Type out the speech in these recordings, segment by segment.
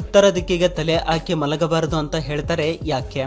ಉತ್ತರ ದಿಕ್ಕಿಗೆ ತಲೆ ಹಾಕಿ ಮಲಗಬಾರದು ಅಂತ ಹೇಳ್ತಾರೆ. ಯಾಕೆ?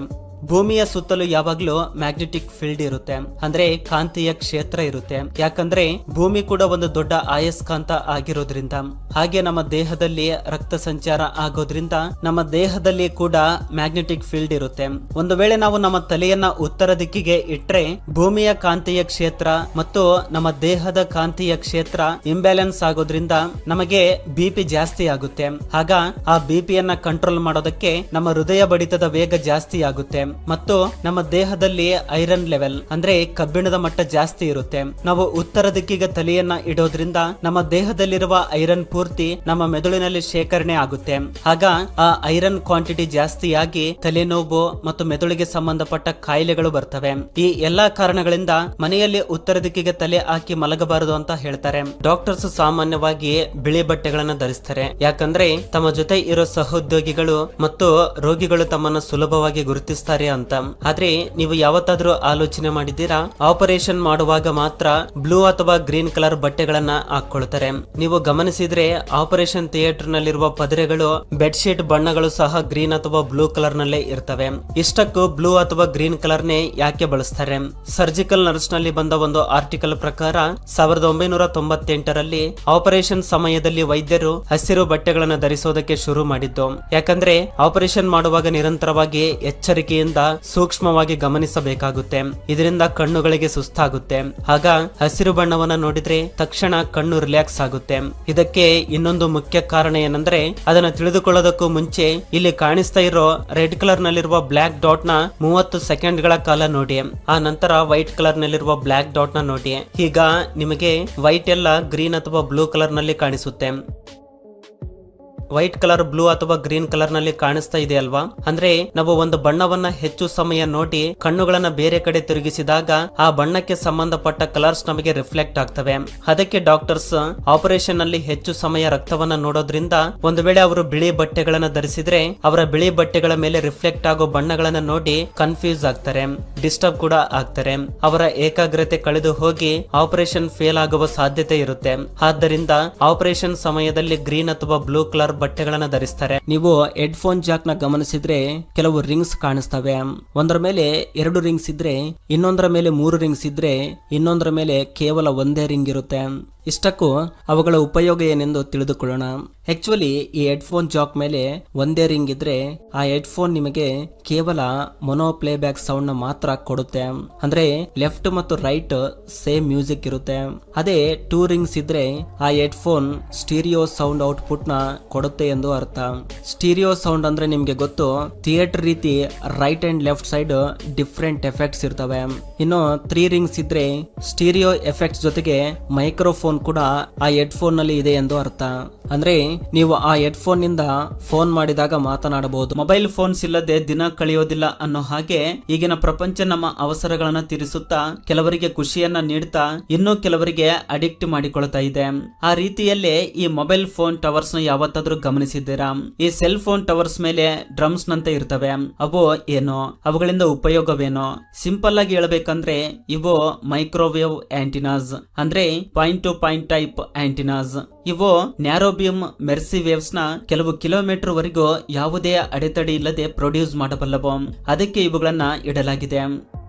ಭೂಮಿಯ ಸುತ್ತಲೂ ಯಾವಾಗ್ಲೂ ಮ್ಯಾಗ್ನೆಟಿಕ್ ಫೀಲ್ಡ್ ಇರುತ್ತೆ, ಅಂದ್ರೆ ಕಾಂತೀಯ ಕ್ಷೇತ್ರ ಇರುತ್ತೆ. ಯಾಕಂದ್ರೆ ಭೂಮಿ ಕೂಡ ಒಂದು ದೊಡ್ಡ ಅಯಸ್ಕಾಂತ ಆಗಿರೋದ್ರಿಂದ, ಹಾಗೆ ನಮ್ಮ ದೇಹದಲ್ಲಿ ರಕ್ತ ಸಂಚಾರ ಆಗೋದ್ರಿಂದ ನಮ್ಮ ದೇಹದಲ್ಲಿ ಕೂಡ ಮ್ಯಾಗ್ನೆಟಿಕ್ ಫೀಲ್ಡ್ ಇರುತ್ತೆ. ಒಂದು ವೇಳೆ ನಾವು ನಮ್ಮ ತಲೆಯನ್ನ ಉತ್ತರ ದಿಕ್ಕಿಗೆ ಇಟ್ರೆ ಭೂಮಿಯ ಕಾಂತೀಯ ಕ್ಷೇತ್ರ ಮತ್ತು ನಮ್ಮ ದೇಹದ ಕಾಂತೀಯ ಕ್ಷೇತ್ರ ಇಂಬ್ಯಾಲೆನ್ಸ್ ಆಗೋದ್ರಿಂದ ನಮಗೆ ಬಿಪಿ ಜಾಸ್ತಿ ಆಗುತ್ತೆ. ಆಗ ಆ ಬಿಪಿಯನ್ನ ಕಂಟ್ರೋಲ್ ಮಾಡೋದಕ್ಕೆ ನಮ್ಮ ಹೃದಯ ಬಡಿತದ ವೇಗ ಜಾಸ್ತಿ ಆಗುತ್ತೆ ಮತ್ತು ನಮ್ಮ ದೇಹದಲ್ಲಿ ಐರನ್ ಲೆವೆಲ್ ಅಂದ್ರೆ ಕಬ್ಬಿಣದ ಮಟ್ಟ ಜಾಸ್ತಿ ಇರುತ್ತೆ. ನಾವು ಉತ್ತರ ದಿಕ್ಕಿಗೆ ತಲೆಯನ್ನ ಇಡೋದ್ರಿಂದ ನಮ್ಮ ದೇಹದಲ್ಲಿರುವ ಐರನ್ ಪೂರ್ತಿ ನಮ್ಮ ಮೆದುಳಿನಲ್ಲಿ ಶೇಖರಣೆ ಆಗುತ್ತೆ. ಆಗ ಆ ಐರನ್ ಕ್ವಾಂಟಿಟಿ ಜಾಸ್ತಿ ಆಗಿ ತಲೆನೋವು ಮತ್ತು ಮೆದುಳಿಗೆ ಸಂಬಂಧಪಟ್ಟ ಕಾಯಿಲೆಗಳು ಬರ್ತವೆ. ಈ ಎಲ್ಲಾ ಕಾರಣಗಳಿಂದ ಮನೆಯಲ್ಲಿ ಉತ್ತರ ದಿಕ್ಕಿಗೆ ತಲೆ ಹಾಕಿ ಮಲಗಬಾರದು ಅಂತ ಹೇಳ್ತಾರೆ. ಡಾಕ್ಟರ್ಸ್ ಸಾಮಾನ್ಯವಾಗಿ ಬಿಳಿ ಬಟ್ಟೆಗಳನ್ನ ಧರಿಸ್ತಾರೆ, ಯಾಕಂದ್ರೆ ತಮ್ಮ ಜೊತೆ ಇರೋ ಸಹೋದ್ಯೋಗಿಗಳು ಮತ್ತು ರೋಗಿಗಳು ತಮ್ಮನ್ನು ಸುಲಭವಾಗಿ ಗುರುತಿಸ್ತಾರೆ ಅಂತ. ಆದ್ರೆ ನೀವು ಯಾವತ್ತಾದ್ರೂ ಆಲೋಚನೆ ಮಾಡಿದ್ದೀರಾ, ಆಪರೇಷನ್ ಮಾಡುವಾಗ ಮಾತ್ರ ಬ್ಲೂ ಅಥವಾ ಗ್ರೀನ್ ಕಲರ್ ಬಟ್ಟೆಗಳನ್ನ ಹಾಕೊಳ್ತಾರೆ. ನೀವು ಗಮನಿಸಿದ್ರೆ ಆಪರೇಷನ್ ಥಿಯೇಟರ್ ನಲ್ಲಿರುವ ಪದರೆಗಳು, ಬೆಡ್ ಶೀಟ್ ಬಣ್ಣಗಳು ಸಹ ಗ್ರೀನ್ ಅಥವಾ ಬ್ಲೂ ಕಲರ್ ನಲ್ಲೇ ಇರ್ತವೆ. ಇಷ್ಟಕ್ಕೂ ಬ್ಲೂ ಅಥವಾ ಗ್ರೀನ್ ಕಲರ್ ನೇ ಯಾಕೆ ಬಳಸ್ತಾರೆ? ಸರ್ಜಿಕಲ್ ನರ್ಸ್ ನಲ್ಲಿ ಬಂದ ಒಂದು ಆರ್ಟಿಕಲ್ ಪ್ರಕಾರ 1998ರಲ್ಲಿ ಆಪರೇಷನ್ ಸಮಯದಲ್ಲಿ ವೈದ್ಯರು ಹಸಿರು ಬಟ್ಟೆಗಳನ್ನು ಧರಿಸೋದಕ್ಕೆ ಶುರು ಮಾಡಿದ್ದು. ಯಾಕಂದ್ರೆ ಆಪರೇಷನ್ ಮಾಡುವಾಗ ನಿರಂತರವಾಗಿ ಎಚ್ಚರಿಕೆಯಿಂದ ಸೂಕ್ಷ್ಮವಾಗಿ ಗಮನಿಸಬೇಕಾಗುತ್ತೆ. ಇದರಿಂದ ಕಣ್ಣುಗಳಿಗೆ ಸುಸ್ತಾಗುತ್ತೆ. ಆಗ ಹಸಿರು ಬಣ್ಣವನ್ನ ನೋಡಿದ್ರೆ ತಕ್ಷಣ ಕಣ್ಣು ರಿಲ್ಯಾಕ್ಸ್ ಆಗುತ್ತೆ. ಇದಕ್ಕೆ ಇನ್ನೊಂದು ಮುಖ್ಯ ಕಾರಣ ಏನಂದ್ರೆ, ಅದನ್ನ ತಿಳಿದುಕೊಳ್ಳೋದಕ್ಕೂ ಮುಂಚೆ ಇಲ್ಲಿ ಕಾಣಿಸ್ತಾ ಇರೋ ರೆಡ್ ಕಲರ್ ನಲ್ಲಿರುವ ಬ್ಲಾಕ್ ಡಾಟ್ ನ 30 ಸೆಕೆಂಡ್ ಗಳ ಕಾಲ ನೋಡಿ. ಆ ನಂತರ ವೈಟ್ ಕಲರ್ ನಲ್ಲಿರುವ ಬ್ಲಾಕ್ ಡಾಟ್ ನ ನೋಡಿ. ಈಗ ನಿಮಗೆ ವೈಟ್ ಎಲ್ಲ ಗ್ರೀನ್ ಅಥವಾ ಬ್ಲೂ ಕಲರ್ ನಲ್ಲಿ ಕಾಣಿಸುತ್ತೆ. ವೈಟ್ ಕಲರ್, ಬ್ಲೂ ಅಥವಾ ಗ್ರೀನ್ ಕಲರ್ ನಲ್ಲಿ ಕಾಣಿಸ್ತಾ ಇದೆ ಅಲ್ವಾ? ಅಂದ್ರೆ ನಾವು ಒಂದು ಬಣ್ಣವನ್ನ ಹೆಚ್ಚು ಸಮಯ ನೋಡಿ ಕಣ್ಣುಗಳನ್ನ ಬೇರೆ ಕಡೆ ತಿರುಗಿಸಿದಾಗ ಆ ಬಣ್ಣಕ್ಕೆ ಸಂಬಂಧಪಟ್ಟ ಕಲರ್ಸ್ ನಮಗೆ ರಿಫ್ಲೆಕ್ಟ್ ಆಗ್ತವೆ. ಅದಕ್ಕೆ ಡಾಕ್ಟರ್ಸ್ ಆಪರೇಷನ್ ನಲ್ಲಿ ಹೆಚ್ಚು ಸಮಯ ರಕ್ತವನ್ನ ನೋಡೋದ್ರಿಂದ ಒಂದು ವೇಳೆ ಅವರು ಬಿಳಿ ಬಟ್ಟೆಗಳನ್ನ ಧರಿಸಿದ್ರೆ ಅವರ ಬಿಳಿ ಬಟ್ಟೆಗಳ ಮೇಲೆ ರಿಫ್ಲೆಕ್ಟ್ ಆಗೋ ಬಣ್ಣಗಳನ್ನ ನೋಡಿ ಕನ್ಫ್ಯೂಸ್ ಆಗ್ತಾರೆ, ಡಿಸ್ಟರ್ಬ್ ಕೂಡ ಆಗ್ತಾರೆ. ಅವರ ಏಕಾಗ್ರತೆ ಕಳೆದು ಹೋಗಿ ಆಪರೇಷನ್ ಫೇಲ್ ಆಗುವ ಸಾಧ್ಯತೆ ಇರುತ್ತೆ. ಆದ್ದರಿಂದ ಆಪರೇಷನ್ ಸಮಯದಲ್ಲಿ ಗ್ರೀನ್ ಅಥವಾ ಬ್ಲೂ ಕಲರ್ ಬಟ್ಟೆಗಳನ್ನ ಧರಿಸ್ತಾರೆ. ನೀವು ಹೆಡ್ ಫೋನ್ ಜಾಕ್ ನ ಗಮನಿಸಿದ್ರೆ ಕೆಲವು ರಿಂಗ್ಸ್ ಕಾಣಿಸ್ತವೆ. ಒಂದರ ಮೇಲೆ 2 ರಿಂಗ್ಸ್ ಇದ್ರೆ, ಇನ್ನೊಂದರ ಮೇಲೆ 3 ರಿಂಗ್ಸ್ ಇದ್ರೆ, ಇನ್ನೊಂದರ ಮೇಲೆ ಕೇವಲ ಒಂದೇ ರಿಂಗ್ ಇರುತ್ತೆ. ಇಷ್ಟಕ್ಕೂ ಅವುಗಳ ಉಪಯೋಗ ಏನೆಂದು ತಿಳಿದುಕೊಳ್ಳೋಣ. ಆಕ್ಚುಲಿ ಈ ಹೆಡ್ಫೋನ್ ಜಾಕ್ ಮೇಲೆ ಒಂದೇ ರಿಂಗ್ ಇದ್ರೆ ಆ ಹೆಡ್ಫೋನ್ ನಿಮಗೆ ಕೇವಲ ಮೊನೋ ಪ್ಲೇ ಬ್ಯಾಕ್ ಸೌಂಡ್ ನ ಮಾತ್ರ ಕೊಡುತ್ತೆ. ಅಂದ್ರೆ ಲೆಫ್ಟ್ ಮತ್ತು ರೈಟ್ ಸೇಮ್ ಮ್ಯೂಸಿಕ್ ಇರುತ್ತೆ. ಅದೇ 2 ರಿಂಗ್ಸ್ ಇದ್ರೆ ಆ ಹೆಡ್ಫೋನ್ ಸ್ಟೀರಿಯೋ ಸೌಂಡ್ ಔಟ್ಪುಟ್ ನ ಕೊಡುತ್ತೆ ಎಂದು ಅರ್ಥ. ಸ್ಟೀರಿಯೋ ಸೌಂಡ್ ಅಂದ್ರೆ ನಿಮ್ಗೆ ಗೊತ್ತು, ಥಿಯೇಟರ್ ರೀತಿ right and left side different effects ಇರ್ತವೆ. ಇನ್ನು 3 ರಿಂಗ್ಸ್ ಇದ್ರೆ ಸ್ಟೀರಿಯೋ ಎಫೆಕ್ಟ್ಸ್ ಜೊತೆಗೆ ಮೈಕ್ರೋಫೋನ್ ಕೂಡ ಆ ಹೆಡ್ಫೋನ್ ನಲ್ಲಿ ಇದೆ ಎಂದು ಅರ್ಥ. ಅಂದ್ರೆ ನೀವು ಆ ಹೆಡ್ಫೋನ್ ನಿಂದ ಫೋನ್ ಮಾಡಿದಾಗ ಮಾತನಾಡಬಹುದು. ಮೊಬೈಲ್ ಫೋನ್ಸ್ ಇಲ್ಲದೆ ದಿನ ಕಳೆಯೋದಿಲ್ಲ ಅನ್ನೋ ಹಾಗೆ ಈಗಿನ ಪ್ರಪಂಚ ನಮ್ಮ ಅವಸರಗಳನ್ನ ತೀರಿಸುತ್ತಾ ಕೆಲವರಿಗೆ ಖುಷಿಯನ್ನ ನೀಡುತ್ತಾ ಇನ್ನು ಕೆಲವರಿಗೆ ಅಡಿಕ್ಟ್ ಮಾಡಿಕೊಳ್ತಾ ಇದೆ. ಆ ರೀತಿಯಲ್ಲೇ ಈ ಮೊಬೈಲ್ ಫೋನ್ ಟವರ್ಸ್ ನ ಯಾವತ್ತಾದ್ರೂ ಗಮನಿಸಿದ್ದೀರಾ? ಈ ಸೆಲ್ ಫೋನ್ ಟವರ್ಸ್ ಮೇಲೆ ಡ್ರಮ್ಸ್ ನಂತೆ ಇರ್ತವೆ. ಅವು ಏನೋ, ಅವುಗಳಿಂದ ಉಪಯೋಗವೇನೋ? ಸಿಂಪಲ್ ಆಗಿ ಹೇಳಬೇಕಂದ್ರೆ ಇವು ಮೈಕ್ರೋವೇವ್ ಆಂಟಿನಾಸ್, ಅಂದ್ರೆ ಪಾಯಿಂಟ್ ಟು ಪಾಯಿಂಟ್ ಟೈಪ್ ಆಂಟಿನಾಸ್. ಇವು ನ್ಯಾರೋ ಬೀಮ್ ಮೆರ್ಸಿ ವೇವ್ಸ್ ನ ಕೆಲವು ಕಿಲೋಮೀಟರ್ ವರೆಗೂ ಯಾವುದೇ ಅಡೆತಡೆ ಇಲ್ಲದೆ ಪ್ರೊಡ್ಯೂಸ್ ಮಾಡಬಲ್ಲವು. ಅದಕ್ಕೆ ಇವುಗಳನ್ನ ಇಡಲಾಗಿದೆ.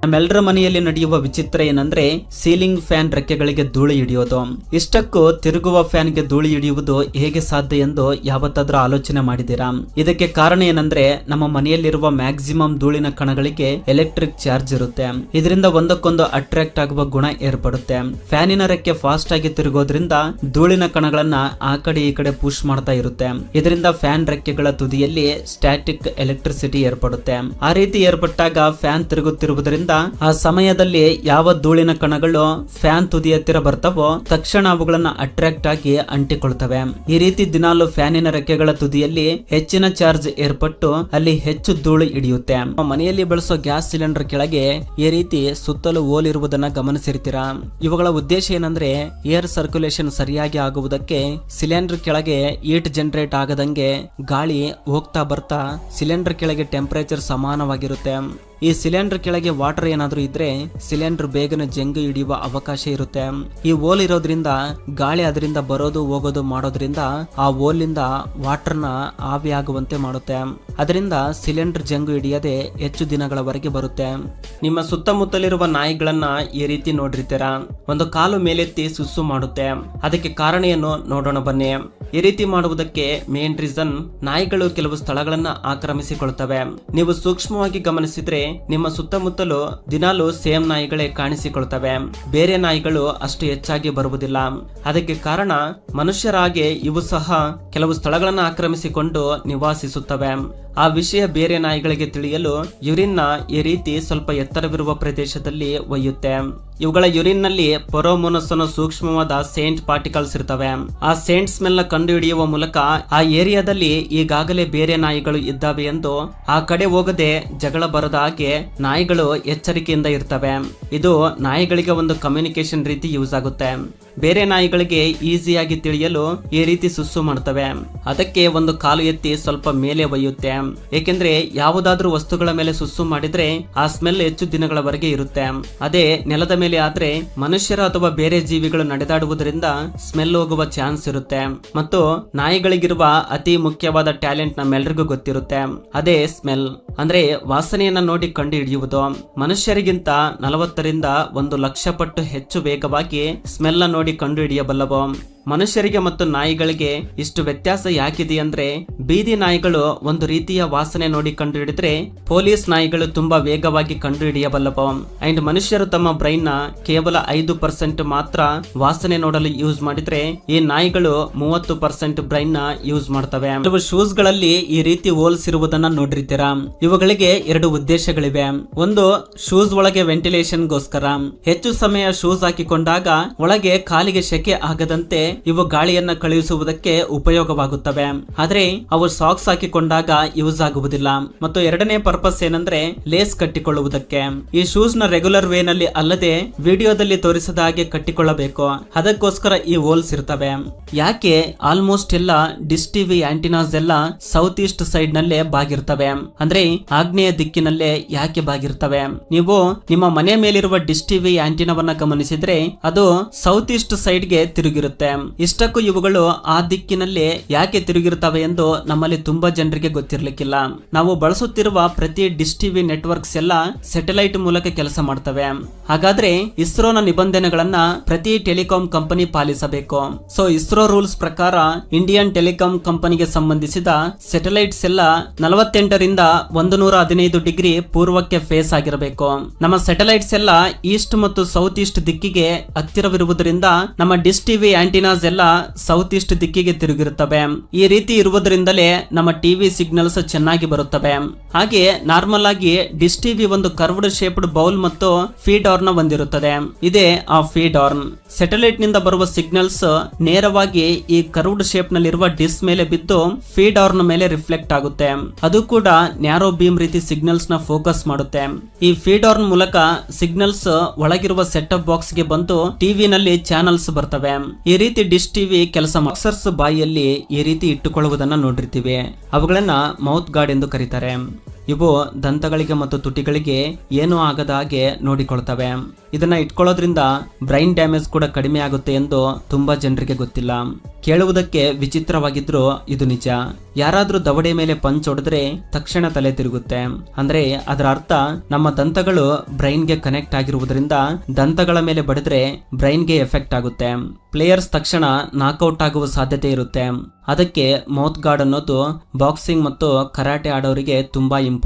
ನಮ್ಮೆಲ್ಲರ ಮನೆಯಲ್ಲಿ ನಡೆಯುವ ವಿಚಿತ್ರ ಏನಂದ್ರೆ ಸೀಲಿಂಗ್ ಫ್ಯಾನ್ ರೆಕ್ಕೆಗಳಿಗೆ ಧೂಳು ಹಿಡಿಯೋದು. ಇಷ್ಟಕ್ಕೂ ತಿರುಗುವ ಫ್ಯಾನ್ ಗೆ ಧೂಳು ಹಿಡಿಯುವುದು ಹೇಗೆ ಸಾಧ್ಯ ಎಂದು ಯಾವತ್ತಾದ್ರೂ ಆಲೋಚನೆ ಮಾಡಿದ್ದೀರಾ? ಇದಕ್ಕೆ ಕಾರಣ ಏನಂದ್ರೆ ನಮ್ಮ ಮನೆಯಲ್ಲಿರುವ ಮ್ಯಾಕ್ಸಿಮಮ್ ಧೂಳಿನ ಕಣಗಳಿಗೆ ಎಲೆಕ್ಟ್ರಿಕ್ ಚಾರ್ಜ್ ಇರುತ್ತೆ. ಇದರಿಂದ ಒಂದಕ್ಕೊಂದು ಅಟ್ರಾಕ್ಟ್ ಆಗುವ ಗುಣ ಏರ್ಪಡುತ್ತೆ. ಫ್ಯಾನಿನ ರೆಕ್ಕೆ ಫಾಸ್ಟ್ ಆಗಿ ತಿರುಗೋದ್ರಿಂದ ಧೂಳಿನ ಕಣಗಳನ್ನ ಆ ಕಡೆ ಈ ಕಡೆ ಪುಷ್ ಮಾಡ್ತಾ ಇರುತ್ತೆ. ಇದರಿಂದ ಫ್ಯಾನ್ ರೆಕ್ಕೆಗಳ ತುದಿಯಲ್ಲಿ ಸ್ಟ್ಯಾಟಿಕ್ ಎಲೆಕ್ಟ್ರಿಸಿಟಿ ಏರ್ಪಡುತ್ತೆ. ಆ ರೀತಿ ಏರ್ಪಟ್ಟಾಗ ಫ್ಯಾನ್ ತಿರುಗುತ್ತಿರುವುದರಿಂದ ಆ ಸಮಯದಲ್ಲಿ ಯಾವ ಧೂಳಿನ ಕಣಗಳು ಫ್ಯಾನ್ ತುದಿ ಹತ್ತಿರ ಬರ್ತಾವೋ ತಕ್ಷಣ ಅವುಗಳನ್ನ ಅಟ್ರಾಕ್ಟ್ ಆಗಿ ಅಂಟಿಕೊಳ್ತವೆ. ಈ ರೀತಿ ದಿನಾಲು ಫ್ಯಾನಿನ ರೆಕ್ಕೆಗಳ ತುದಿಯಲ್ಲಿ ಹೆಚ್ಚಿನ ಚಾರ್ಜ್ ಏರ್ಪಟ್ಟು ಅಲ್ಲಿ ಹೆಚ್ಚು ಧೂಳು ಹಿಡಿಯುತ್ತೆ. ಮನೆಯಲ್ಲಿ ಬಳಸೋ ಗ್ಯಾಸ್ ಸಿಲಿಂಡರ್ ಕೆಳಗೆ ಈ ರೀತಿ ಸುತ್ತಲೂ ಹೋಲ್ ಇರುವುದನ್ನ ಗಮನಿಸಿರ್ತೀರಾ? ಇವುಗಳ ಉದ್ದೇಶ ಏನಂದ್ರೆ ಏರ್ ಸರ್ಕ್ಯುಲೇಷನ್ ಸರಿಯಾಗಿ ಆಗುವುದಕ್ಕೆ ಸಿಲಿಂಡರ್ ಕೆಳಗೆ ಹೀಟ್ ಜನರೇಟ್ ಆಗದಂಗೆ ಗಾಳಿ ಹೋಗ್ತಾ ಬರ್ತಾ ಸಿಲಿಂಡರ್ ಕೆಳಗೆ ಟೆಂಪರೇಚರ್ ಸಮಾನವಾಗಿರುತ್ತೆ. ಈ ಸಿಲಿಂಡರ್ ಕೆಳಗೆ ವಾಟರ್ ಏನಾದ್ರೂ ಇದ್ರೆ ಸಿಲಿಂಡರ್ ಬೇಗನೆ ಜಂಗು ಹಿಡಿಯುವ ಅವಕಾಶ ಇರುತ್ತೆ. ಈ ಹೋಲ್ ಇರೋದ್ರಿಂದ ಗಾಳಿ ಅದರಿಂದ ಬರೋದು ಹೋಗೋದು ಮಾಡೋದ್ರಿಂದ ಆ ಹೋಲಿಂದ ವಾಟರ್ನ ಆವಿಯಾಗುವಂತೆ ಮಾಡುತ್ತೆ. ಅದರಿಂದ ಸಿಲಿಂಡರ್ ಜಂಗು ಹಿಡಿಯದೆ ಹೆಚ್ಚು ದಿನಗಳವರೆಗೆ ಬರುತ್ತೆ. ನಿಮ್ಮ ಸುತ್ತಮುತ್ತಲಿರುವ ನಾಯಿಗಳನ್ನ ಈ ರೀತಿ ನೋಡಿರ್ತೀರಾ, ಒಂದು ಕಾಲು ಮೇಲೆತ್ತಿ ಸುಸ್ಸು ಮಾಡುತ್ತೆ. ಅದಕ್ಕೆ ಕಾರಣ ಏನು ನೋಡೋಣ ಬನ್ನಿ. ಈ ರೀತಿ ಮಾಡುವುದಕ್ಕೆ ಮೇನ್ ರೀಸನ್, ನಾಯಿಗಳು ಕೆಲವು ಸ್ಥಳಗಳನ್ನ ಆಕ್ರಮಿಸಿಕೊಳ್ತವೆ. ನೀವು ಸೂಕ್ಷ್ಮವಾಗಿ ಗಮನಿಸಿದ್ರೆ ನಿಮ್ಮ ಸುತ್ತಮುತ್ತಲು ದಿನಾಲು ಸೇಮ್ ನಾಯಿಗಳೇ ಕಾಣಿಸಿಕೊಳ್ತವೆ. ಬೇರೆ ನಾಯಿಗಳು ಅಷ್ಟು ಹೆಚ್ಚಾಗಿ ಬರುವುದಿಲ್ಲ. ಅದಕ್ಕೆ ಕಾರಣ ಮನುಷ್ಯರ ಹಾಗೆ ಇವು ಸಹ ಕೆಲವು ಸ್ಥಳಗಳನ್ನ ಆಕ್ರಮಿಸಿಕೊಂಡು ನಿವಾಸಿಸುತ್ತವೆ. ಆ ವಿಷಯ ಬೇರೆ ನಾಯಿಗಳಿಗೆ ತಿಳಿಯಲು ಯುರಿನ್ ಈ ರೀತಿ ಸ್ವಲ್ಪ ಎತ್ತರವಿರುವ ಪ್ರದೇಶದಲ್ಲಿ ಒಯ್ಯುತ್ತೆ. ಇವುಗಳ ಯುರಿನ್ ನಲ್ಲಿ ಪೊರೋಮೋನಸ್ ಅನ್ನೋ ಸೂಕ್ಷ್ಮವಾದ ಸೇಂಟ್ ಪಾರ್ಟಿಕಲ್ಸ್ ಇರ್ತವೆ. ಆ ಸೇಂಟ್ ಸ್ಮೆಲ್ ನ ಕಂಡು ಹಿಡಿಯುವ ಮೂಲಕ ಆ ಏರಿಯಾದಲ್ಲಿ ಈಗಾಗಲೇ ಬೇರೆ ನಾಯಿಗಳು ಇದ್ದಾವೆ ಎಂದು ಆ ಕಡೆ ಹೋಗದೆ ಜಗಳ ಬರದ ಹಾಗೆ ನಾಯಿಗಳು ಎಚ್ಚರಿಕೆಯಿಂದ ಇರ್ತವೆ. ಇದು ನಾಯಿಗಳಿಗೆ ಒಂದು ಕಮ್ಯುನಿಕೇಶನ್ ರೀತಿ ಯೂಸ್ ಆಗುತ್ತೆ. ಬೇರೆ ನಾಯಿಗಳಿಗೆ ಈಸಿಯಾಗಿ ತಿಳಿಯಲು ಈ ರೀತಿ ಸುಸ್ಸು ಮಾಡ್ತವೆ. ಅದಕ್ಕೆ ಒಂದು ಕಾಲು ಎತ್ತಿ ಸ್ವಲ್ಪ ಮೇಲೆ ಒಯ್ಯುತ್ತೆ. ಏಕೆಂದ್ರೆ ಯಾವುದಾದ್ರೂ ವಸ್ತುಗಳ ಮೇಲೆ ಸುಸ್ಸು ಮಾಡಿದ್ರೆ ಆ ಸ್ಮೆಲ್ ಹೆಚ್ಚು ದಿನಗಳವರೆಗೆ ಇರುತ್ತೆ. ಅದೇ ನೆಲದ ಮೇಲೆ ಆದ್ರೆ ಮನುಷ್ಯರ ಅಥವಾ ಬೇರೆ ಜೀವಿಗಳು ನಡೆದಾಡುವುದರಿಂದ ಸ್ಮೆಲ್ ಹೋಗುವ ಚಾನ್ಸ್ ಇರುತ್ತೆ. ಮತ್ತು ನಾಯಿಗಳಿಗಿರುವ ಅತಿ ಮುಖ್ಯವಾದ ಟ್ಯಾಲೆಂಟ್ ನಮ್ಮೆಲ್ಲರಿಗೂ ಗೊತ್ತಿರುತ್ತೆ, ಅದೇ ಸ್ಮೆಲ್ ಅಂದ್ರೆ ವಾಸನೆಯನ್ನ ನೋಡಿ ಕಂಡು ಹಿಡಿಯುವುದು. ಮನುಷ್ಯರಿಗಿಂತ 40ರಿಂದ 1,00,000 ಪಟ್ಟು ಹೆಚ್ಚು ವೇಗವಾಗಿ ಸ್ಮೆಲ್ ನೋಡಿ ಕಂಡು ಹಿಡಿಯಬಲ್ಲವು. ಮನುಷ್ಯರಿಗೆ ಮತ್ತು ನಾಯಿಗಳಿಗೆ ಇಷ್ಟು ವ್ಯತ್ಯಾಸ ಯಾಕಿದೆ ಅಂದ್ರೆ, ಬೀದಿ ನಾಯಿಗಳು ಒಂದು ರೀತಿಯ ವಾಸನೆ ನೋಡಿ ಕಂಡು ಹಿಡಿದ್ರೆ ಪೊಲೀಸ್ ನಾಯಿಗಳು ತುಂಬಾ ವೇಗವಾಗಿ ಕಂಡು ಹಿಡಿಯಬಲ್ಲವು. ಅಂಡ್ ಮನುಷ್ಯರು ತಮ್ಮ ಬ್ರೈನ್ ನ ಕೇವಲ 5% ಮಾತ್ರ ವಾಸನೆ ನೋಡಲು ಯೂಸ್ ಮಾಡಿದ್ರೆ ಈ ನಾಯಿಗಳು 30% ಬ್ರೈನ್ ನ ಯೂಸ್ ಮಾಡ್ತವೆ. ಶೂಸ್ ಗಳಲ್ಲಿ ಈ ರೀತಿ ಹೋಲ್ಸ್ ಇರುವುದನ್ನ ನೋಡಿರ್ತೀರಾ. ಇವುಗಳಿಗೆ 2 ಉದ್ದೇಶಗಳಿವೆ. ಒಂದು, ಶೂಸ್ ಒಳಗೆ ವೆಂಟಿಲೇಷನ್ ಗೋಸ್ಕರ. ಹೆಚ್ಚು ಸಮಯ ಶೂಸ್ ಹಾಕಿಕೊಂಡಾಗ ಒಳಗೆ ಕಾಲಿಗೆ ಸೆಕೆ ಆಗದಂತೆ ಇವು ಗಾಳಿಯನ್ನ ಕಳುಹಿಸುವುದಕ್ಕೆ ಉಪಯೋಗವಾಗುತ್ತವೆ. ಆದ್ರೆ ಅವು ಸಾಕ್ಸ್ ಹಾಕಿಕೊಂಡಾಗ ಯೂಸ್ ಆಗುವುದಿಲ್ಲ. ಮತ್ತು ಎರಡನೇ ಪರ್ಪಸ್ ಏನಂದ್ರೆ ಲೇಸ್ ಕಟ್ಟಿಕೊಳ್ಳುವುದಕ್ಕೆ. ಈ ಶೂಸ್ ನ ರೆಗ್ಯುಲರ್ ವೇ ನಲ್ಲಿ ಅಲ್ಲದೆ ವಿಡಿಯೋದಲ್ಲಿ ತೋರಿಸದ ಹಾಗೆ ಕಟ್ಟಿಕೊಳ್ಳಬೇಕು. ಅದಕ್ಕೋಸ್ಕರ ಈ ಹೋಲ್ಸ್ ಇರ್ತವೆ. ಯಾಕೆ ಆಲ್ಮೋಸ್ಟ್ ಎಲ್ಲ ಡಿಶ್ ಟಿವಿ ಆಂಟಿನಾಸ್ ಎಲ್ಲ ಸೌತ್ ಈಸ್ಟ್ ಸೈಡ್ ನಲ್ಲೇ ಬಾಗಿರ್ತವೆ ಅಂದ್ರೆ ಆಗ್ನೇಯ ದಿಕ್ಕಿನಲ್ಲೇ ಯಾಕೆ ಬಾಗಿರ್ತವೆ? ನೀವು ನಿಮ್ಮ ಮನೆ ಮೇಲಿರುವ ಡಿಶ್ ಟಿವಿ ಆಂಟಿನಾವನ್ನ ಗಮನಿಸಿದ್ರೆ ಅದು ಸೌತ್ ಈಸ್ಟ್ ಸೈಡ್ ಗೆ ತಿರುಗಿರುತ್ತೆ. ಇಷ್ಟಕ್ಕೂ ಇವುಗಳು ಆ ದಿಕ್ಕಿನಲ್ಲಿ ಯಾಕೆ ತಿರುಗಿರುತ್ತವೆ ಎಂದು ನಮ್ಮಲ್ಲಿ ತುಂಬಾ ಜನರಿಗೆ ಗೊತ್ತಿರಲಿಕ್ಕಿಲ್ಲ. ನಾವು ಬಳಸುತ್ತಿರುವ ಪ್ರತಿ ಡಿಶ್ ಟಿವಿ ನೆಟ್ವರ್ಕ್ಸ್ ಎಲ್ಲ ಸ್ಯಾಟಲೈಟ್ ಮೂಲಕ ಕೆಲಸ ಮಾಡ್ತವೆ. ಹಾಗಾದ್ರೆ ಇಸ್ರೋನ ನಿಬಂಧನೆಗಳನ್ನ ಪ್ರತಿ ಟೆಲಿಕಾಂ ಕಂಪನಿ ಪಾಲಿಸಬೇಕು. ಸೊ ಇಸ್ರೋ ರೂಲ್ಸ್ ಪ್ರಕಾರ ಇಂಡಿಯನ್ ಟೆಲಿಕಾಂ ಕಂಪನಿಗೆ ಸಂಬಂಧಿಸಿದ ಸ್ಯಾಟಲೈಟ್ಸ್ ಎಲ್ಲ 48ರಿಂದ 115 ಡಿಗ್ರಿ ಪೂರ್ವಕ್ಕೆ ಫೇಸ್ ಆಗಿರಬೇಕು. ನಮ್ಮ ಸ್ಯಾಟಲೈಟ್ಸ್ ಎಲ್ಲ ಈಸ್ಟ್ ಮತ್ತು ಸೌತ್ ಈಸ್ಟ್ ದಿಕ್ಕಿಗೆ ಹತ್ತಿರವಿರುವುದರಿಂದ ನಮ್ಮ ಡಿಶ್ ಟಿವಿ ಆಂಟಿನಾಸ್ ಎಲ್ಲ ಸೌತ್ ಈಸ್ಟ್ ದಿಕ್ಕಿಗೆ ತಿರುಗಿರುತ್ತವೆ. ಈ ರೀತಿ ಇರುವುದರಿಂದಲೇ ನಮ್ಮ ಟಿವಿ ಸಿಗ್ನಲ್ಸ್ ಚೆನ್ನಾಗಿ ಬರುತ್ತವೆ. ಹಾಗೆ ನಾರ್ಮಲ್ ಆಗಿ ಡಿಶ್ ಟಿವಿ ಒಂದು ಕರ್ವ್ಡ್ ಶೇಪ್ಡ್ ಬೌಲ್ ಮತ್ತು ಫೀಡ್ ಆರ್ನ್ ಹೊಂದಿರುತ್ತದೆ. ಇದೇ ಆ ಫೀಡ್ ಆರ್ನ್. ಸ್ಯಾಟಲೈಟ್ ನಿಂದ ಬರುವ ಸಿಗ್ನಲ್ಸ್ ನೇರವಾಗಿ ಈ ಕರ್ವ್ಡ್ ಶೇಪ್ ನಲ್ಲಿರುವ ಡಿಶ್ ಮೇಲೆ ಬಿದ್ದು ಫೀಡ್ ಆರ್ನ್ ಮೇಲೆ ರಿಫ್ಲೆಕ್ಟ್ ಆಗುತ್ತೆ. ಅದು ಕೂಡ ನ್ಯಾರೋ ಬೀಮ್ ರೀತಿ ಸಿಗ್ನಲ್ಸ್ ನ ಫೋಕಸ್ ಮಾಡುತ್ತೆ. ಈ ಫೀಡ್ ಆರ್ನ್ ಮೂಲಕ ಸಿಗ್ನಲ್ಸ್ ಒಳಗಿರುವ ಸೆಟ್ ಅಪ್ ಬಾಕ್ಸ್ ಗೆ ಬಂದು ಟಿವಿ ನಲ್ಲಿ ಚಾನಲ್ಸ್ ಬರ್ತವೆ. ಈ ರೀತಿ ಡಿಶ್ ಟಿವಿ ಕೆಲಸ ಬಾಕ್ಸರ್ಸ್ ಬಾಯಿಯಲ್ಲಿ ಈ ರೀತಿ ಇಟ್ಟುಕೊಳ್ಳುವುದನ್ನ ನೋಡಿರ್ತೀವಿ. ಅವುಗಳನ್ನ ಮೌತ್ ಗಾರ್ಡ್ ಎಂದು ಕರೀತಾರೆ. ಇವು ದಂತಗಳಿಗೆ ಮತ್ತು ತುಟಿಗಳಿಗೆ ಏನೂ ಆಗದ ಹಾಗೆ ನೋಡಿಕೊಳ್ತವೆ. ಇದನ್ನ ಇಟ್ಕೊಳ್ಳೋದ್ರಿಂದ ಬ್ರೈನ್ ಡ್ಯಾಮೇಜ್ ಕೂಡ ಕಡಿಮೆ ಆಗುತ್ತೆ ಎಂದು ತುಂಬಾ ಜನರಿಗೆ ಗೊತ್ತಿಲ್ಲ. ಕೇಳುವುದಕ್ಕೆ ವಿಚಿತ್ರವಾಗಿದ್ರು ಇದು ನಿಜ. ಯಾರಾದ್ರೂ ದವಡೆ ಮೇಲೆ ಪಂಚ್ ಹೊಡೆದ್ರೆ ತಕ್ಷಣ ತಲೆ ತಿರುಗುತ್ತೆ. ಅಂದ್ರೆ ಅದರ ಅರ್ಥ ನಮ್ಮ ದಂತಗಳು ಬ್ರೈನ್ಗೆ ಕನೆಕ್ಟ್ ಆಗಿರುವುದರಿಂದ ದಂತಗಳ ಮೇಲೆ ಬಡಿದ್ರೆ ಬ್ರೈನ್ಗೆ ಎಫೆಕ್ಟ್ ಆಗುತ್ತೆ. ಪ್ಲೇಯರ್ಸ್ ತಕ್ಷಣ ನಾಕ್ಔಟ್ ಆಗುವ ಸಾಧ್ಯತೆ ಇರುತ್ತೆ. ಅದಕ್ಕೆ ಮೌತ್ ಗಾರ್ಡ್ ಅನ್ನೋದು ಬಾಕ್ಸಿಂಗ್ ಮತ್ತು ಕರಾಟೆ ಆಡೋರಿಗೆ ತುಂಬಾ ಇಂಪಾರ್ಟೆಂಟ್.